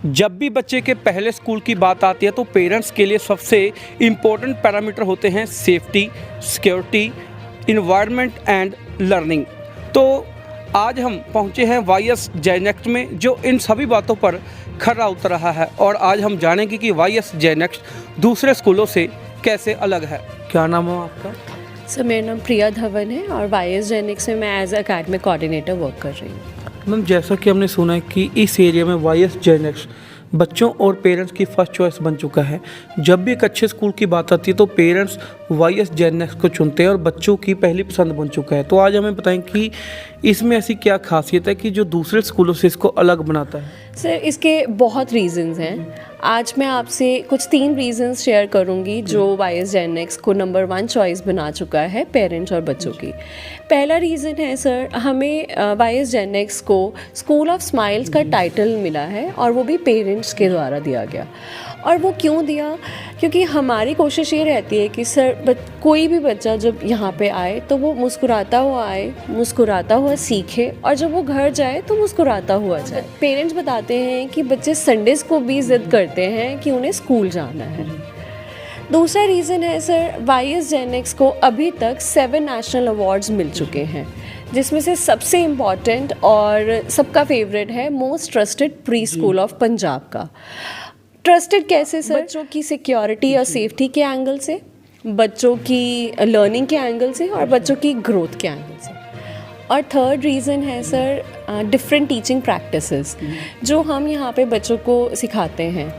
जब भी बच्चे के पहले स्कूल की बात आती है तो पेरेंट्स के लिए सबसे इम्पोर्टेंट पैरामीटर होते हैं safety, security, environment and learning. तो आज हम पहुंचे हैं वाईएस जेनेक्ट में जो इन सभी बातों पर खरा उतर रहा है और आज हम जानेंगे कि वाईएस जेनेक्ट दूसरे स्कूलों से कैसे अलग है। क्या नाम है आपका? सर मेरा नाम प्रिया धवन है और वाईएस जेनेक्स में मैं एज एकेडमिक कोऑर्डिनेटर वर्क कर रही हूँ। मैम, जैसा कि हमने सुना है कि इस एरिया में वाईएस जेनेक्ट बच्चों और पेरेंट्स की फर्स्ट चॉइस बन चुका है। जब भी एक अच्छे स्कूल की बात आती है तो पेरेंट्स वाईएस जेनेक्ट को चुनते हैं और बच्चों की पहली पसंद बन चुका है। तो आज हमें बताएं कि इसमें ऐसी क्या खासियत है कि जो दूसरे स्कूलों से इसको अलग बनाता है। सर इसके बहुत रीज़न्स हैं। आज मैं आपसे कुछ 3 रीज़न्स शेयर करूंगी जो वाईएस जेनेक्स को नंबर 1 चॉइस बना चुका है पेरेंट्स और बच्चों की। पहला रीज़न है सर, हमें वाईएस जेनेक्स को स्कूल ऑफ स्माइल्स का टाइटल मिला है और वो भी पेरेंट्स के द्वारा दिया गया। और वो क्यों दिया? क्योंकि हमारी कोशिश ये रहती है कि सर कोई भी बच्चा जब यहाँ पे आए तो वो मुस्कुराता हुआ आए, मुस्कुराता हुआ सीखे और जब वो घर जाए तो मुस्कुराता हुआ जाए। पेरेंट्स बताते हैं कि बच्चे संडेज़ को भी ज़िद करते हैं कि उन्हें स्कूल जाना है। दूसरा रीज़न है सर, वाईएस जेनेक्स को अभी तक 7 नेशनल अवार्ड्स मिल चुके हैं, जिसमें से सबसे इम्पॉर्टेंट और सबका फेवरेट है most trusted pre school of Punjab का। ट्रस्टेड कैसे सर? बच्चों की सिक्योरिटी और सेफ्टी के एंगल से, बच्चों की लर्निंग के एंगल से और बच्चों की ग्रोथ के एंगल से। और थर्ड रीज़न है सर डिफरेंट टीचिंग प्रैक्टिसेस जो हम यहाँ पे बच्चों को सिखाते हैं।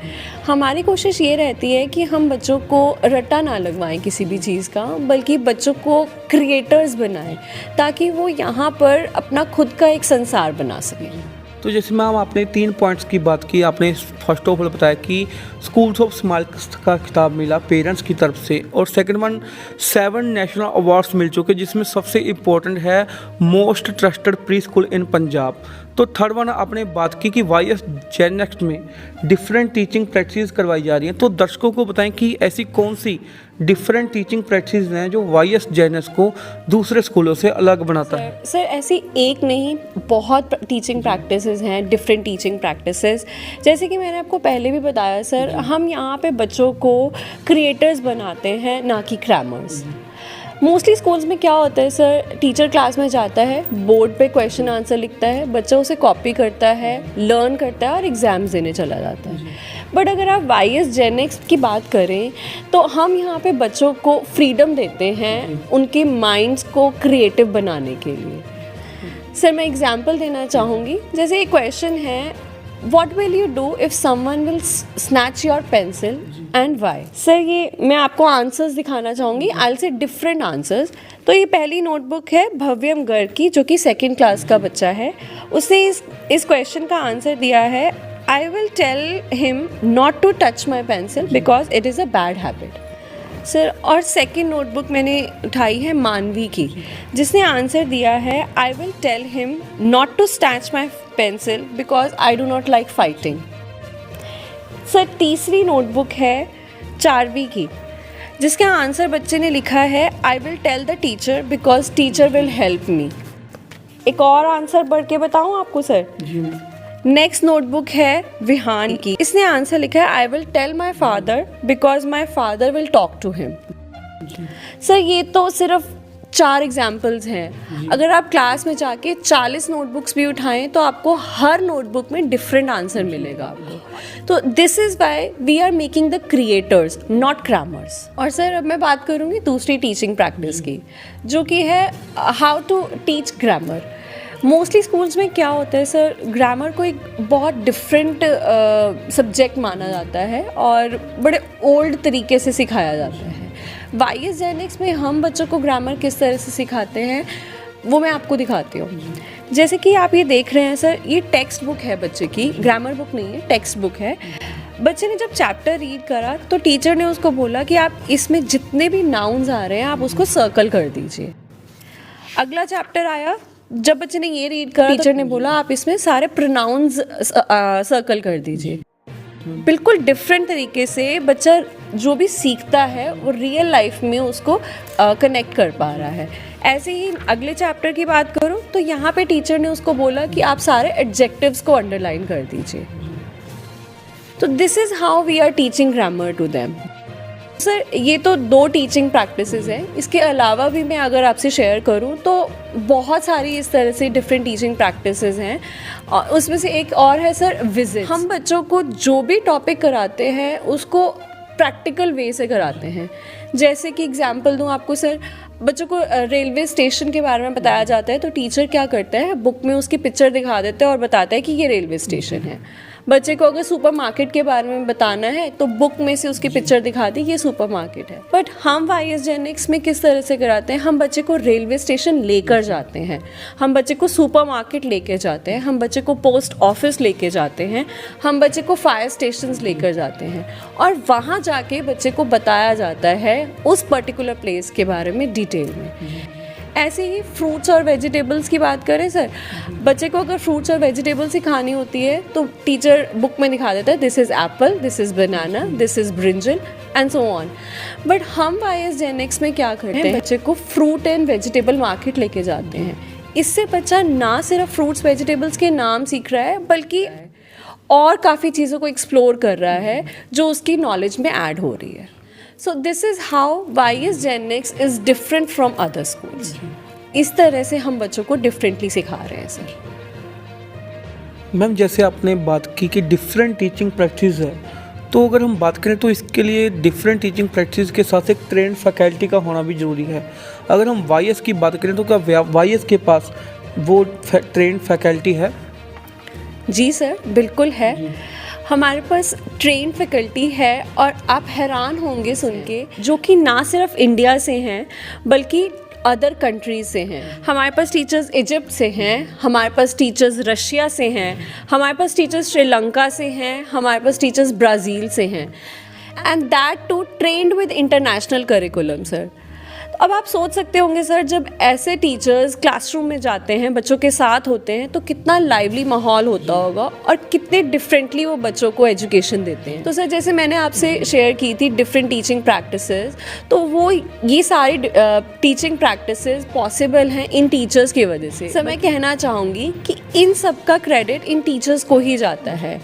हमारी कोशिश ये रहती है कि हम बच्चों को रट्टा ना लगवाएं किसी भी चीज़ का, बल्कि बच्चों को क्रिएटर्स बनाएं ताकि वो यहाँ पर अपना खुद का एक संसार बना सकें। तो जैसे मैम आपने 3 पॉइंट्स की बात की, आपने फर्स्ट ऑफ ऑल बताया कि स्कूल्स ऑफ स्माइल्स का खिताब मिला पेरेंट्स की तरफ से और सेकंड वन 7 नेशनल अवार्ड्स मिल चुके जिसमें सबसे इम्पोर्टेंट है मोस्ट ट्रस्टेड प्री स्कूल इन पंजाब। तो थर्ड वन आपने बात की कि वाईएस जेनेक्ट में डिफरेंट टीचिंग प्रैक्टिस करवाई जा रही हैं। तो दर्शकों को बताएं कि ऐसी कौन सी डिफरेंट टीचिंग प्रैक्टिस हैं जो वाईएस जेनेक्ट को दूसरे स्कूलों से अलग बनाता है। सर ऐसी एक नहीं, बहुत टीचिंग प्रैक्टिसेस हैं, डिफरेंट टीचिंग प्रैक्टिसेस। जैसे कि मैंने आपको पहले भी बताया सर, हम यहाँ पे बच्चों को क्रिएटर्स बनाते हैं ना कि क्रैमर्स। मोस्टली स्कूल्स में क्या होता है सर, टीचर क्लास में जाता है, बोर्ड पे क्वेश्चन आंसर लिखता है, बच्चा उसे कॉपी करता है, लर्न करता है और एग्ज़ाम्स देने चला जाता है। बट अगर आप वाईएस जेनेक्स की बात करें तो हम यहाँ पे बच्चों को फ्रीडम देते हैं उनके माइंड्स को क्रिएटिव बनाने के लिए। सर मैं एग्जांपल देना चाहूँगी। जैसे एक क्वेश्चन है, What will you do if someone will snatch your pencil and why? Sir ये मैं आपको आंसर्स दिखाना चाहूँगी। I'll say different answers। तो ये पहली नोटबुक है भव्यम गर्ग की जो कि 2nd क्लास का बच्चा है। उसने इस क्वेश्चन का आंसर दिया है, I will tell him not to touch my pencil because it is a bad habit। Sir और सेकंड नोटबुक मैंने उठाई है मानवी की, जिसने आंसर दिया है, I will tell him not to snatch my pencil because I do not like fighting. Sir तीसरी notebook है 4वीं की, जिसका आंसर बच्चे ने लिखा है, I will tell the teacher because teacher will help me. एक और आंसर बढ़ के बताऊँ आपको सर? जी। नेक्स्ट नोटबुक है विहान की, इसने आंसर लिखा है, I will tell my father because my father will talk to him. Sir ये तो सिर्फ 4 एग्जाम्पल्स हैं। अगर आप क्लास में जाके 40 नोटबुक्स भी उठाएं तो आपको हर नोटबुक में डिफरेंट आंसर मिलेगा आपको। तो this is why we are making the creators not crammers. और सर अब मैं बात करूँगी दूसरी टीचिंग प्रैक्टिस की, जो कि है how to teach grammar. Mostly schools में क्या होता है सर, ग्रामर को एक बहुत डिफरेंट सब्जेक्ट माना जाता है और बड़े ओल्ड तरीके से सिखाया जाता है। वाईएस जेनेक्स में हम बच्चों को ग्रामर किस तरह से सिखाते हैं वो मैं आपको दिखाती हूँ। जैसे कि आप ये देख रहे हैं सर, ये टेक्स्ट बुक है बच्चे की, ग्रामर बुक नहीं है, टेक्स्ट बुक है। बच्चे ने जब चैप्टर रीड करा तो टीचर ने उसको बोला कि आप इसमें जितने भी नाउन्स आ रहे हैं आप उसको सर्कल कर दीजिए। अगला चैप्टर आया, जब बच्चे ने ये रीड करा टीचर ने बोला आप इसमें सारे प्रोनाउंस सर्कल कर दीजिए। बिल्कुल डिफरेंट तरीके से बच्चा जो भी सीखता है वो रियल लाइफ में उसको कनेक्ट कर पा रहा है। ऐसे ही अगले चैप्टर की बात करूँ तो यहाँ पे टीचर ने उसको बोला कि आप सारे एडजेक्टिव्स को अंडरलाइन कर दीजिए। तो this is how we are teaching grammar to them. Sir ये तो 2 टीचिंग प्रैक्टिसेस हैं, इसके अलावा भी मैं अगर आपसे शेयर करूं तो बहुत सारी इस तरह से डिफरेंट टीचिंग प्रैक्टिसेस हैं। और उसमें से एक और है सर विजिट। हम बच्चों को जो भी टॉपिक कराते हैं उसको प्रैक्टिकल वे से कराते हैं। जैसे कि एग्जांपल दूं आपको सर, बच्चों को रेलवे स्टेशन के बारे में बताया जाता है तो टीचर क्या करता है, बुक में उसकी पिक्चर दिखा देता है और बताता है कि ये रेलवे स्टेशन है। बच्चे को अगर सुपरमार्केट के बारे में बताना है तो बुक में से उसकी पिक्चर दिखा दी, ये सुपरमार्केट है। बट हम वाईएस जेनिक्स में किस तरह से कराते हैं, हम बच्चे को रेलवे स्टेशन लेकर जाते हैं, हम बच्चे को सुपरमार्केट लेके जाते हैं, हम बच्चे को पोस्ट ऑफिस लेके जाते हैं, हम बच्चे को फायर स्टेशंस लेकर जाते हैं और वहाँ जाके बच्चे को बताया जाता है उस पर्टिकुलर प्लेस के बारे में डिटेल में। ऐसे ही फ्रूट्स और वेजिटेबल्स की बात करें सर, बच्चे को अगर फ्रूट्स और वेजिटेबल्स ही खानी होती है तो टीचर बुक में दिखा देता है this is Apple, this is banana, this is brinjal and so on. But हम वाईएस जेनिक्स में क्या करते हैं, बच्चे को फ्रूट एंड वेजिटेबल मार्केट लेके जाते हैं। इससे बच्चा ना सिर्फ फ्रूट्स वेजिटेबल्स के नाम सीख रहा है बल्कि और काफ़ी चीज़ों को एक्सप्लोर कर रहा है जो उसकी नॉलेज में ऐड हो रही है। So this is how YS Gen X is different from other schools. इस तरह से हम बच्चों को डिफरेंटली सिखा रहे हैं सर। मैम जैसे आपने बात की कि डिफरेंट टीचिंग प्रैक्टिस है, तो अगर हम बात करें तो इसके लिए डिफरेंट टीचिंग प्रैक्टिस के साथ एक ट्रेंड फैकल्टी का होना भी ज़रूरी है। अगर हम वाईएस की बात करें तो क्या वाईएस के पास वो ट्रेंड फैकल्टी है? जी सर, बिल्कुल है। हमारे पास ट्रेन फैकल्टी है और आप हैरान होंगे सुन के, जो कि ना सिर्फ इंडिया से हैं बल्कि अदर कंट्रीज से हैं। हमारे पास टीचर्स इजिप्ट से हैं, हमारे पास टीचर्स रशिया से हैं, हमारे पास टीचर्स श्रीलंका से हैं, हमारे पास टीचर्स ब्राज़ील से हैं, and that too trained with international curriculum sir. अब आप सोच सकते होंगे सर, जब ऐसे टीचर्स क्लासरूम में जाते हैं, बच्चों के साथ होते हैं तो कितना लाइवली माहौल होता होगा और कितने डिफरेंटली वो बच्चों को एजुकेशन देते हैं। तो सर जैसे मैंने आपसे शेयर की थी डिफरेंट टीचिंग प्रैक्टिसेस, तो वो ये सारी टीचिंग प्रैक्टिसेस पॉसिबल हैं इन टीचर्स की वजह से। सर मैं कहना चाहूँगी कि इन सब का क्रेडिट इन टीचर्स को ही जाता है।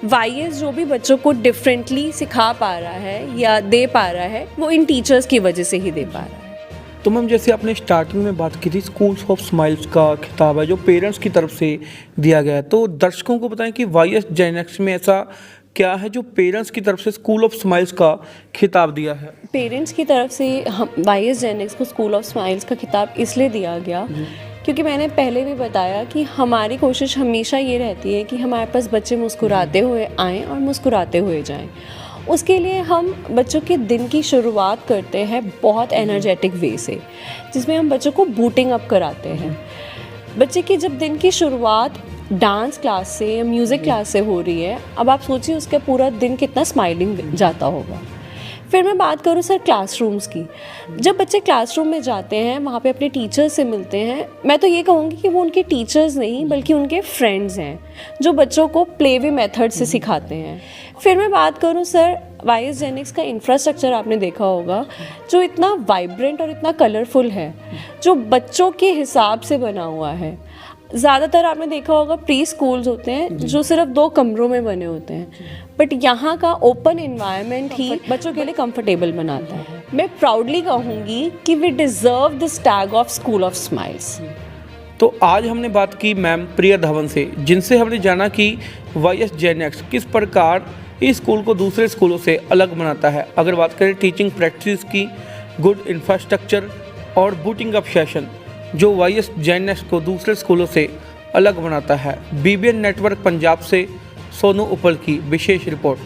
वाईएस जो भी बच्चों को डिफरेंटली सिखा पा रहा है या दे पा रहा है वो इन टीचर्स की वजह से ही दे पा रहा है। तो मैम जैसे आपने स्टार्टिंग में बात की थी स्कूल्स ऑफ स्माइल्स का खिताब है जो पेरेंट्स की तरफ से दिया गया है, तो दर्शकों को बताएं कि वाईएस जेन एक्स में ऐसा क्या है जो पेरेंट्स की तरफ से स्कूल ऑफ स्माइल्स का खिताब दिया है? पेरेंट्स की तरफ से हम वाईएस जेन एक्स को स्कूल ऑफ स्माइल्स का खिताब इसलिए दिया गया क्योंकि मैंने पहले भी बताया कि हमारी कोशिश हमेशा ये रहती है कि हमारे पास बच्चे मुस्कुराते हुए आएँ और मुस्कुराते हुए जाएँ। उसके लिए हम बच्चों के दिन की शुरुआत करते हैं बहुत एनर्जेटिक वे से, जिसमें हम बच्चों को बूटिंग अप कराते हैं। बच्चे की जब दिन की शुरुआत डांस क्लास से या म्यूज़िक क्लास से हो रही है, अब आप सोचिए उसका पूरा दिन कितना स्माइलिंग जाता होगा। फिर मैं बात करूँ सर क्लासरूम्स की, जब बच्चे क्लासरूम में जाते हैं वहाँ पे अपने टीचर्स से मिलते हैं, मैं तो ये कहूँगी कि वो उनके टीचर्स नहीं बल्कि उनके फ्रेंड्स हैं जो बच्चों को प्ले वे मेथड से सिखाते हैं। फिर मैं बात करूँ सर वाईएस जेन एक्स का इंफ्रास्ट्रक्चर आपने देखा होगा जो इतना वाइब्रेंट और इतना कलरफुल है, जो बच्चों के हिसाब से बना हुआ है। ज़्यादातर आपने देखा होगा प्री स्कूल्स होते हैं जो सिर्फ 2 कमरों में बने होते हैं, बट यहाँ का ओपन एनवायरनमेंट ही बच्चों के लिए कंफर्टेबल बनाता है। मैं प्राउडली कहूँगी कि we deserve this tag of school of smiles. तो आज हमने बात की मैम प्रिया धवन से, जिनसे हमने जाना कि वाईएस जेन एक्स किस प्रकार इस स्कूल को दूसरे स्कूलों से अलग बनाता है। अगर बात करें टीचिंग प्रैक्टिस की, गुड इंफ्रास्ट्रक्चर और बूटिंग अप सेशन जो वाईएस जेन एक्स को दूसरे स्कूलों से अलग बनाता है। बीबीएन नेटवर्क पंजाब से सोनू उपल की विशेष रिपोर्ट।